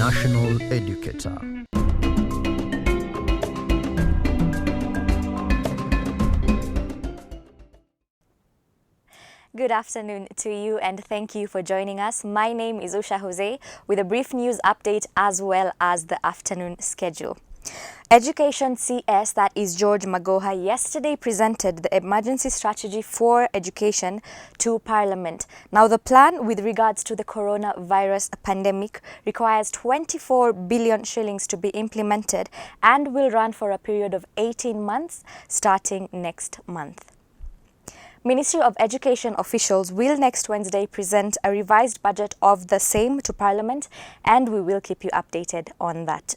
national educator. Good afternoon to you and thank you for joining us. My name is Usha Jose with a brief news update as well as the afternoon schedule. Education CS, that is George Magoha, yesterday presented the emergency strategy for education to Parliament. Now, the plan with regards to the coronavirus pandemic requires 24 billion shillings to be implemented and will run for a period of 18 months starting next month. Ministry of Education officials will next Wednesday present a revised budget of the same to Parliament, and we will keep you updated on that.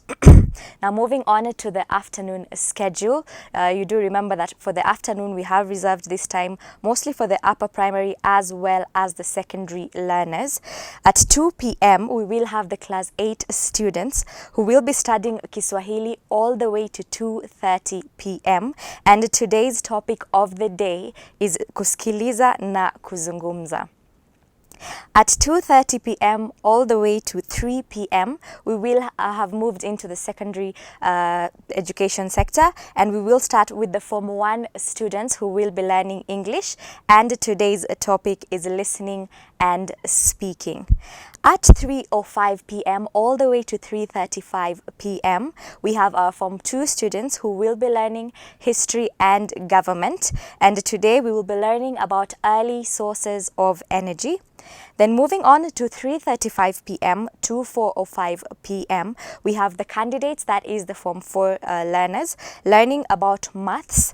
Now, moving on to the afternoon schedule, you do remember that for the afternoon we have reserved this time mostly for the upper primary as well as the secondary learners. At 2 p.m. we will have the class 8 students who will be studying Kiswahili all the way to 2:30 p.m. and today's topic of the day is kusikiliza na kuzungumza. At 2:30 p.m. all the way to 3 p.m. we will have moved into the secondary education sector, and we will start with the Form 1 students who will be learning English, and today's topic is listening and speaking. At 3:05 p.m. all the way to 3:35 p.m. we have our Form 2 students who will be learning history and government, and today we will be learning about early sources of energy. Then moving on to 3:35 p.m. to 4:05 p.m. we have the candidates, that is the Form 4 learners, learning about maths,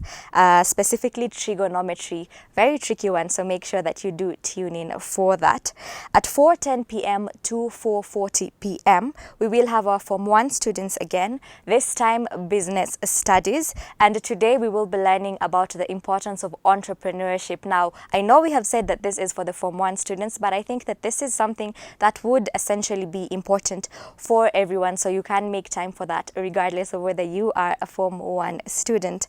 specifically trigonometry. Very tricky one, so make sure that you do tune in for that. At 4:10 p.m. to 4:40 p.m. we will have our Form 1 students again, this time business studies, and today we will be learning about the importance of entrepreneurship. Now, I know we have said that this is for the Form 1 students, but I think that this is something that would essentially be important for everyone, so you can make time for that regardless of whether you are a Form 1 student.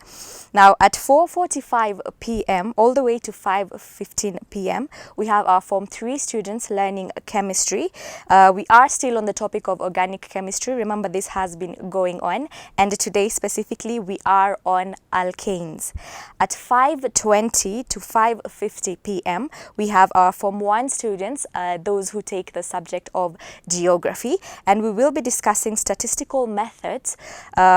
Now, at 4:45 p.m. all the way to 5:15 p.m. we have our Form 3 students learning chemistry. We are still on the topic of organic chemistry. Remember, this has been going on, and today specifically we are on alkanes. At 5:20 to 5:50 p.m. we have our Form 1 students, those who take the subject of geography, and we will be discussing statistical methods,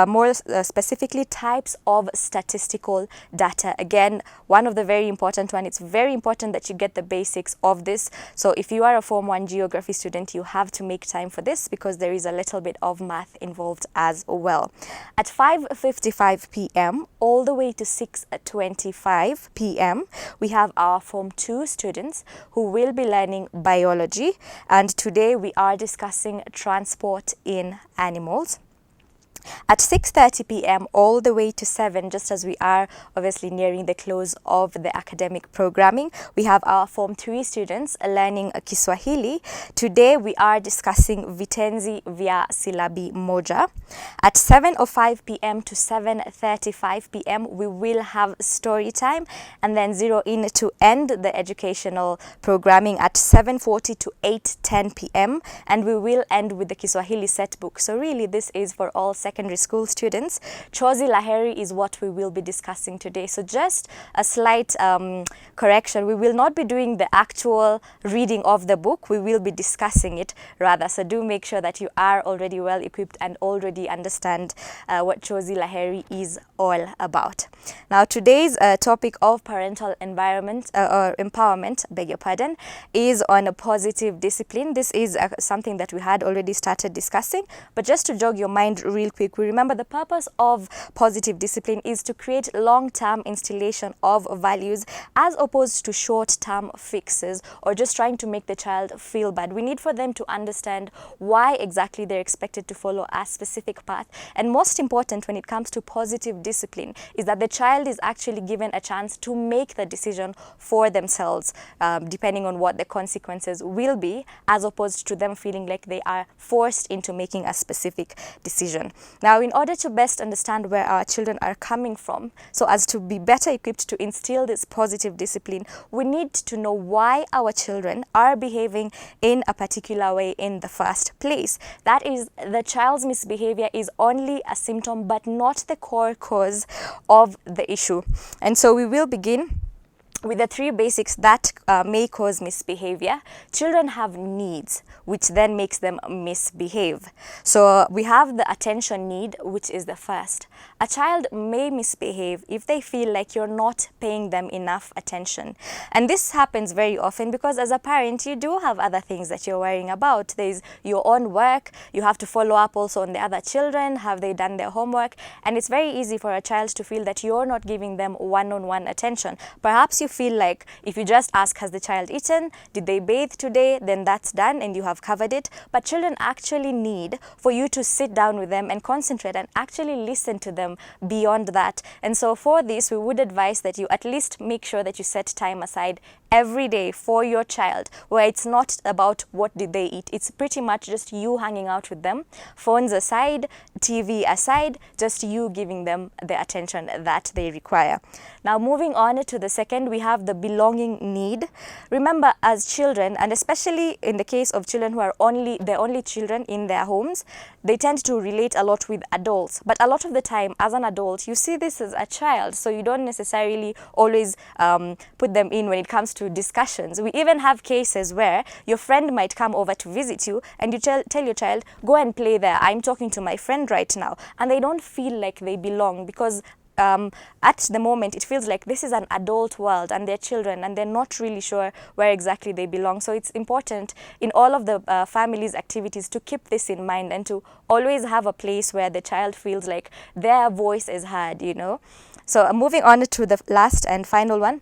more specifically types of statistical data. Again, one of the very important one. It's very important that you get the basics of this. So if you are a Form 1 geography student, you have to make time for this because there is a little bit of math involved as well. At 5:55 p.m. all the way to 6:25 p.m. we have our Form 2 students who will be learning biology, and today we are discussing transport in animals. At 6:30 p.m. all the way to 7, just as we are obviously nearing the close of the academic programming, we have our Form 3 students learning Kiswahili. Today we are discussing vitenzi vya silabi moja. At 7:05 p.m. to 7:35 p.m. we will have story time, and then zero in to end the educational programming at 7:40 to 8:10 p.m. and we will end with the Kiswahili set book. So really this is for all secondary school students. Chozi Laheri is what we will be discussing today. So just a slight correction, we will not be doing the actual reading of the book, we will be discussing it rather. So do make sure that you are already well equipped and already understand what Chozi Laheri is all about. Now, today's topic of parental environment or empowerment, beg your pardon, is on a positive discipline. This is something that we had already started discussing, but just to jog your mind real quick, we remember the purpose of positive discipline is to create long-term installation of values as opposed to short-term fixes or just trying to make the child feel bad. We need for them to understand why exactly they're expected to follow a specific path. And most important when it comes to positive discipline is that the child is actually given a chance to make the decision for themselves, depending on what the consequences will be, as opposed to them feeling like they are forced into making a specific decision. Now, in order to best understand where our children are coming from, so as to be better equipped to instill this positive discipline, we need to know why our children are behaving in a particular way in the first place. That is, the child's misbehavior is only a symptom but not the core cause of the issue. And so we will begin with the three basics that may cause misbehavior. Children have needs, which then makes them misbehave. So we have the attention need, which is the first. A child may misbehave if they feel like you're not paying them enough attention. And this happens very often because as a parent, you do have other things that you're worrying about. There's your own work, you have to follow up also on the other children, have they done their homework? And it's very easy for a child to feel that you're not giving them one-on-one attention. Perhaps you feel like if you just ask, has the child eaten, did they bathe today, then that's done and you have covered it. But children actually need for you to sit down with them and concentrate and actually listen to them beyond that. And so for this, we would advise that you at least make sure that you set time aside every day for your child, where it's not about what did they eat. It's pretty much just you hanging out with them, phones aside, TV aside, just you giving them the attention that they require. Now, moving on to the second, we have the belonging need. Remember, as children, and especially in the case of children who are the only children in their homes, they tend to relate a lot with adults. But a lot of the time, as an adult, you see this as a child, so you don't necessarily always put them in when it comes to discussions. We even have cases where your friend might come over to visit you and you tell your child, go and play there, I'm talking to my friend right now. And they don't feel like they belong because at the moment it feels like this is an adult world and they're children and they're not really sure where exactly they belong. So it's important in all of the family's activities to keep this in mind and to always have a place where the child feels like their voice is heard, you know. So moving on to the last and final one,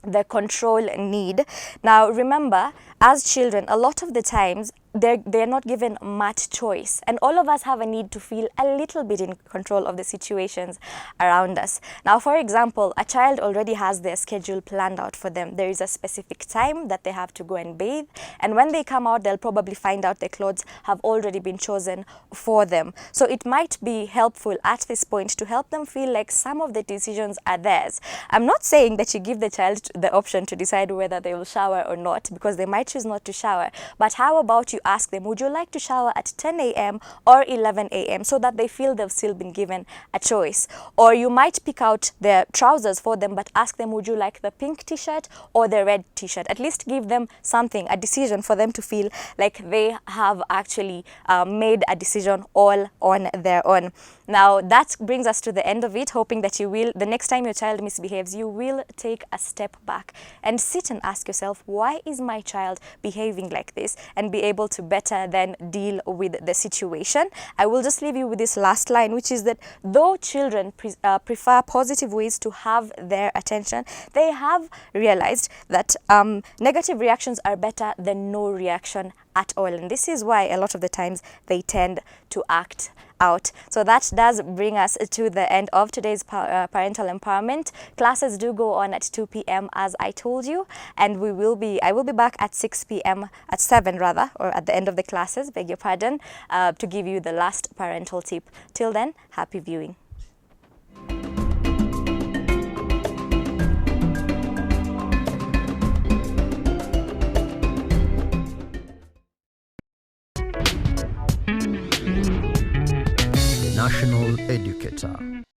the control need. Now remember, as children, a lot of the times they're not given much choice, and all of us have a need to feel a little bit in control of the situations around us. Now, for example, a child already has their schedule planned out for them. There is a specific time that they have to go and bathe, and when they come out, they'll probably find out their clothes have already been chosen for them. So it might be helpful at this point to help them feel like some of the decisions are theirs. I'm not saying that you give the child the option to decide whether they will shower or not, because they might choose not to shower, but how about you ask them, would you like to shower at 10 a.m. or 11 a.m. so that they feel they've still been given a choice? Or you might pick out their trousers for them, but ask them, would you like the pink t-shirt or the red t-shirt? At least give them something, a decision for them to feel like they have actually made a decision all on their own. Now, that brings us to the end of it, hoping that you will, the next time your child misbehaves, you will take a step back and sit and ask yourself, why is my child behaving like this? And be able to better then deal with the situation. I will just leave you with this last line, which is that though children prefer positive ways to have their attention, they have realized that negative reactions are better than no reaction at all. And this is why a lot of the times they tend to act out. So that does bring us to the end of today's parental empowerment. Classes do go on at 2 p.m. as I told you, and I will be back at 6 p.m. at 7 rather, or at the end of the classes, beg your pardon, to give you the last parental tip. Till then, happy viewing.